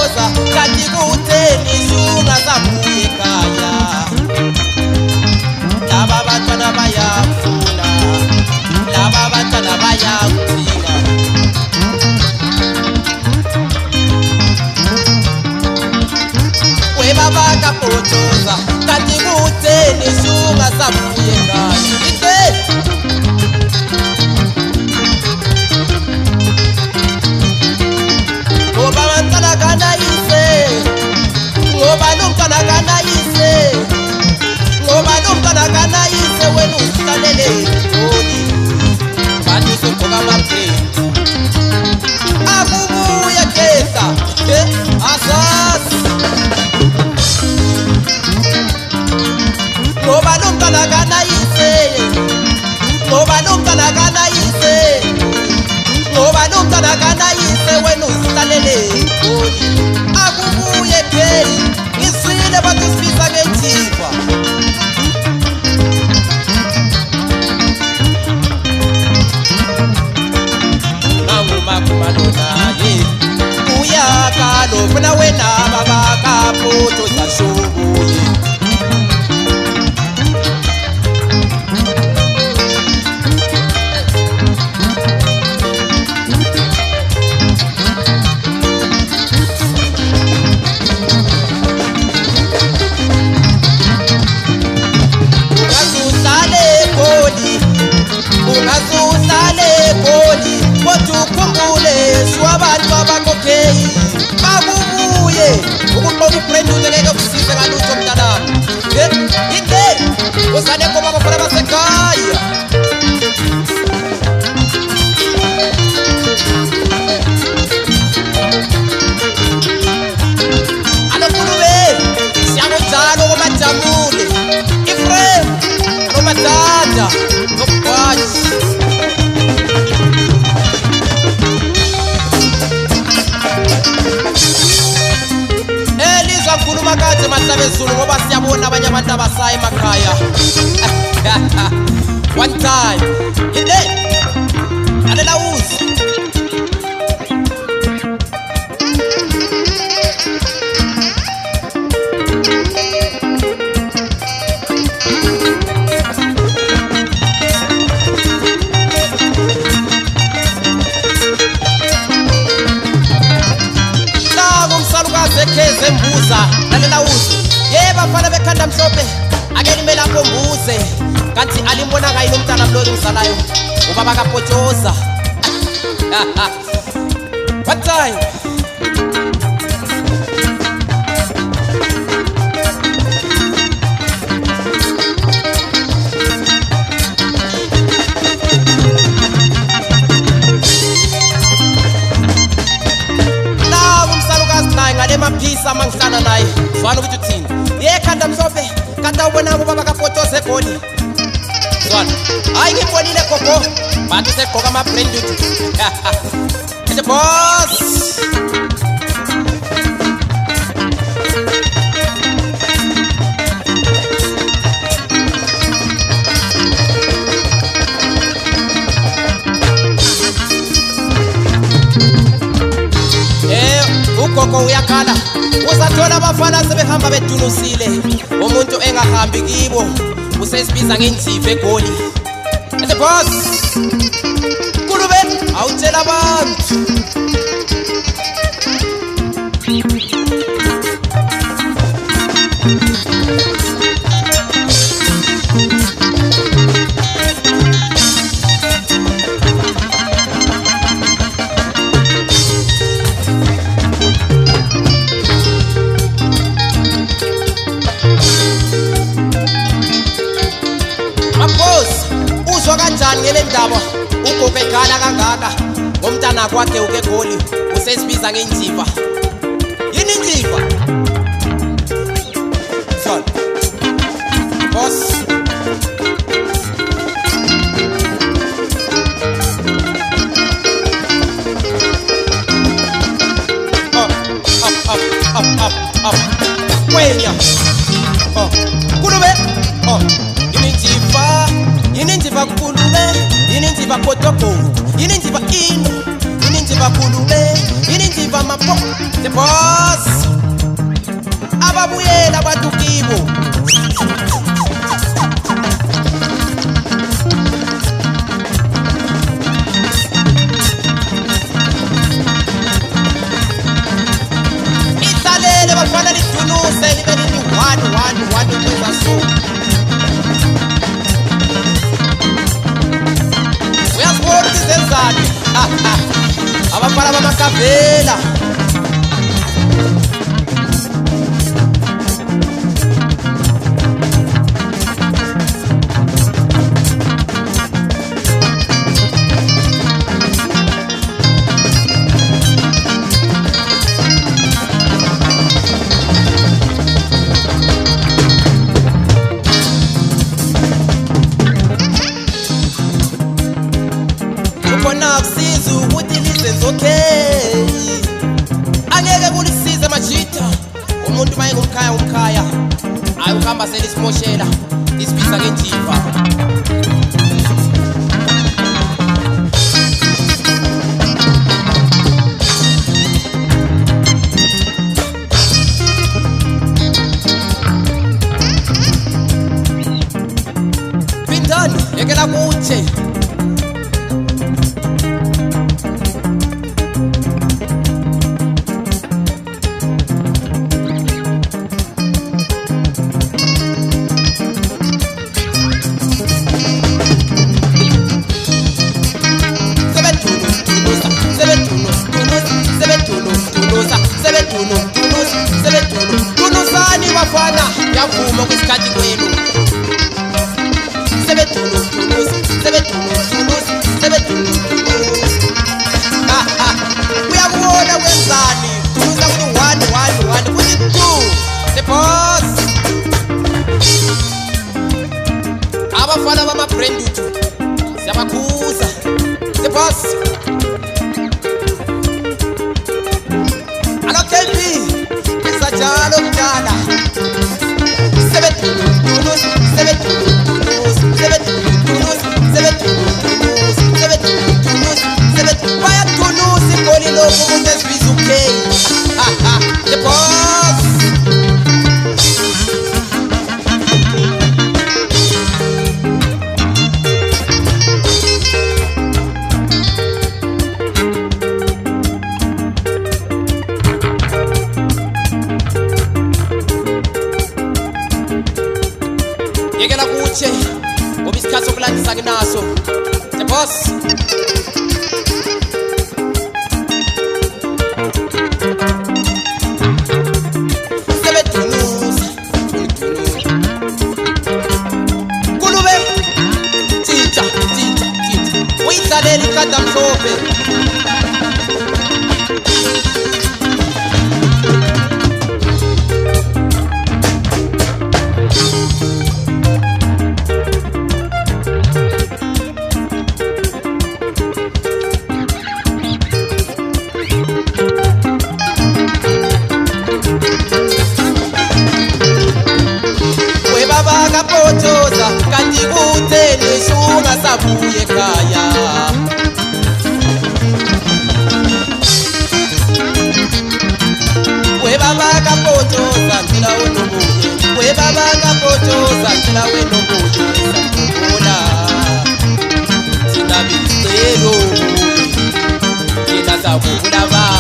baphotoza kanti kutheni shunga zabuye ekhaya laba bantwana bayafuna laba bantwana bayakudinga webaba kaphotoza kanti kutheni shunga zabuye ekhaya ngoba bantwana kanayise ngoba nomntwana kanayise ngoba nomntwana kanayise wena usihlalele ngoli kanti usogqoka amaphendu akubuye gesa asazi ngoba nomntwana kanayise ngoba nomntwana kanayise ngoba nomntwana kanayise wena usihlalele ngoli akubuye geli ngisile bathi sifisa ngenjiva nangumakumalona-ye uyakalo funa wena babakaphotoza shobuye ungazuhlale egoli kodwa ukhumbule siwabantu abakokheyi bakubuye ukuqoka ubrendute ngeke kusize ngalutho mntanami inde usane ngoba bafana basekhaya alokulube siyakunjalo komajamule iframe nomadada nokwazi elizwa mkhuluma kanje mahlabezulu ngoba siyabona abanye abantu abasaya emakhaya one time inde lalela uzi ekheze mbuza lalela uzi yebafana bekhanda mhlophe ake nime lapho mbuze kanti alimbonanga yini umntana mlolo ngizalayo ubaba kaphotoza what time emaphisa mangihlala naye zwana ukuthi uthini yekhanda mhlophe kanti awubonanga ubaba kaphotoza egoli zwana hayi ngibonile gogo bathi segqoka amabrandut the boss ugogo uyakhala uzathola abafana sebehamba bedunusile umuntu engahambi kibo usesibiza ngenjiva egoli the boss kulube awutshela abantu kanjani ngele ndaba ugogo ekhala kangaka ngomntana kwakhe ukegoli usesibiza ngenjiva yini injiva son boss up kwenya kulube yini injiva kulube yini injiva potoko yini injiva inu yini injiva kulube yini injiva mapo the boss one ukwenza so. Uyazibona ukuthi zenzani abafana bamakavela. Khona kusiza ukuthi lizenze okay. Angeke kulisize majita. Umuntu maye ngumkhaya ayi uhamba selisimoshela isibisa ngenjiva. Pindani yekela kuthi tunusani bafana yavuma kwisikhathi kwenu. Uyakubona kwenzani tunusa kuti one kuti two the boss. Abafana bama-brand utu siyabakhuza the boss. Jalo kudala bayathulusa igoli lokhu umuntu esibiza okay. The boss. Yekela kutshe ngoba isikhathi sokulandisa kinaso. The boss. Sebetunusa kulube thinta uyidlalela ikhanda mhlophe. Kapotoza kanti kutheni sungasabuye ekhaya. Webaba kapotoza ngicela wenobuye. Webaba kapotoza ngicela wenobuye. Sakubona thina bizelo thina sakubula.